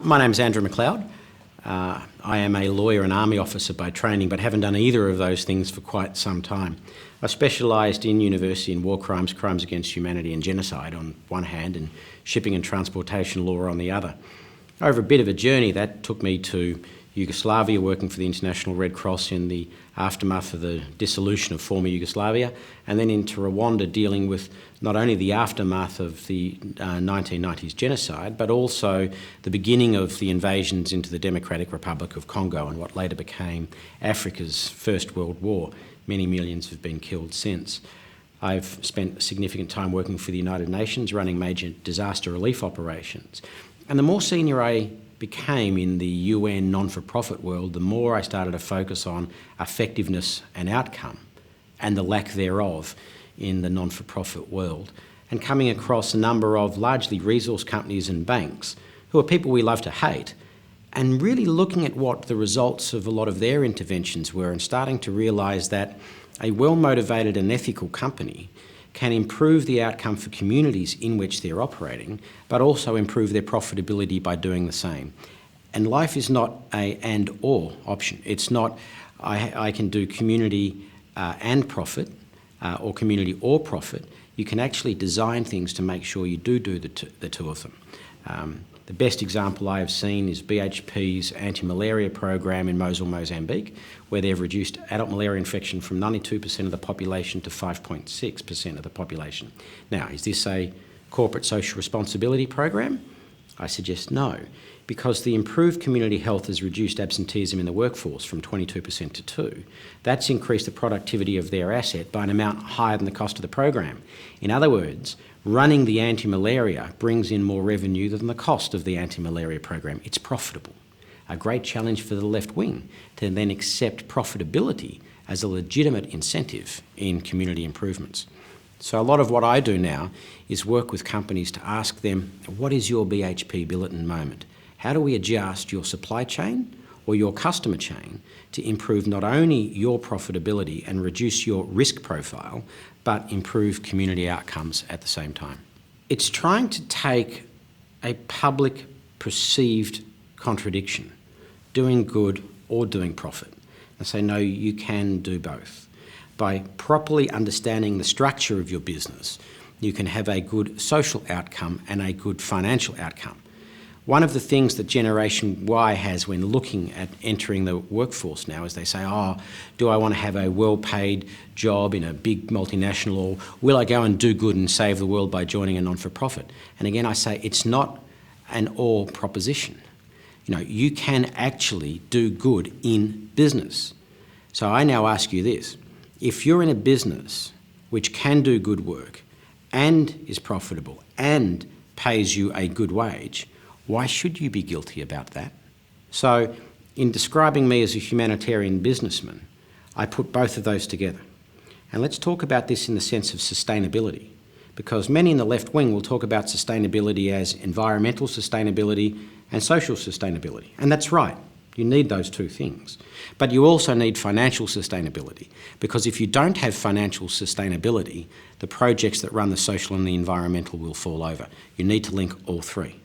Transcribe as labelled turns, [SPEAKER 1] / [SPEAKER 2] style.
[SPEAKER 1] My name's Andrew Macleod. I am a lawyer and army officer by training, but haven't done either of those things for quite some time. I specialised in university in war crimes, crimes against humanity and genocide on one hand, and shipping and transportation law on the other. Over a bit of a journey, that took me to Yugoslavia, working for the International Red Cross in the aftermath of the dissolution of former Yugoslavia, and then into Rwanda, dealing with not only the aftermath of the 1990s genocide, but also the beginning of the invasions into the Democratic Republic of Congo and what later became Africa's First World War. Many millions have been killed since. I've spent significant time working for the United Nations, running major disaster relief operations. And the more senior I became in the UN non-for-profit world, the more I started to focus on effectiveness and outcome and the lack thereof in the non-for-profit world, and coming across a number of largely resource companies and banks who are people we love to hate, and really looking at what the results of a lot of their interventions were and starting to realise that a well-motivated and ethical company can improve the outcome for communities in which they're operating, but also improve their profitability by doing the same. And life is not a and/or option. It's not I can do community and profit, or community or profit. You can actually design things to make sure you do the two of them. The best example I have seen is BHP's anti-malaria program in Mosul, Mozambique, where they've reduced adult malaria infection from 92% of the population to 5.6% of the population. Now, is this a corporate social responsibility program? I suggest no, because the improved community health has reduced absenteeism in the workforce from 22% to 2%. That's increased the productivity of their asset by an amount higher than the cost of the program. In other words, running the anti-malaria brings in more revenue than the cost of the anti-malaria program. It's profitable. A great challenge for the left wing to then accept profitability as a legitimate incentive in community improvements. So a lot of what I do now is work with companies to ask them, what is your BHP Billiton moment? How do we adjust your supply chain or your customer chain to improve not only your profitability and reduce your risk profile, but improve community outcomes at the same time? It's trying to take a public perceived contradiction, doing good or doing profit, and say, no, you can do both. By properly understanding the structure of your business, you can have a good social outcome and a good financial outcome. One of the things that Generation Y has when looking at entering the workforce now is they say, do I want to have a well-paid job in a big multinational, or will I go and do good and save the world by joining a non-for-profit? And again, I say it's not an or proposition. You can actually do good in business. So I now ask you this. If you're in a business which can do good work and is profitable and pays you a good wage, why should you be guilty about that? So in describing me as a humanitarian businessman, I put both of those together. And let's talk about this in the sense of sustainability, because many in the left wing will talk about sustainability as environmental sustainability and social sustainability. And that's right. You need those two things. But you also need financial sustainability, because if you don't have financial sustainability, the projects that run the social and the environmental will fall over. You need to link all three.